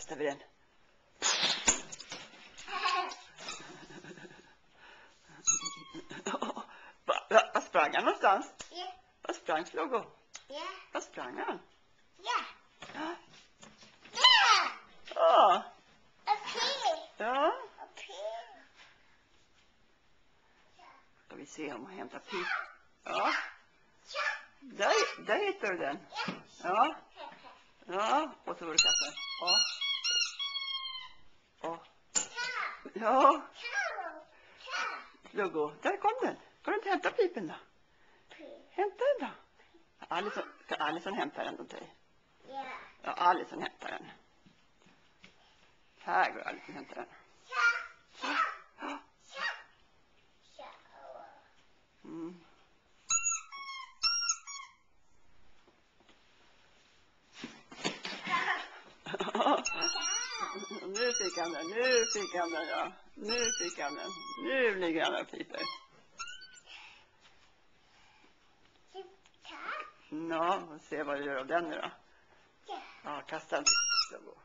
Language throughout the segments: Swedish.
kastar vi den. Vad sprang han någonstans? Ja. Vad sprang Floggo? Ja. Vad sprang han? Ja. Ja. Ja. Ja. Okej. Ja. Okej. Ska vi se om han hämtar pip. Ja. Där hittar du den. Ja. Ja. Och så var det katten. Ja. Ja. Ja. Floggo. Där kom den. Får du inte hämta pipen då? Hämta den då. Alison hämtar den åt dig. Ja. Ja, Alison hämtar den. Här går Alison och hämtar den. Mm. Nu fick han den, ja. Nu fick han den. Nu ligger han och piper. Ja, och se vad du gör av den nu då. Ja, kasta den till Floggo.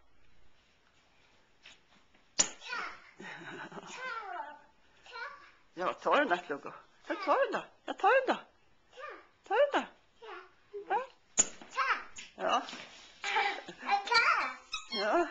Ja, ta den där Floggo. Jag tar den då. Ta den då. Ja. Ja. Ja.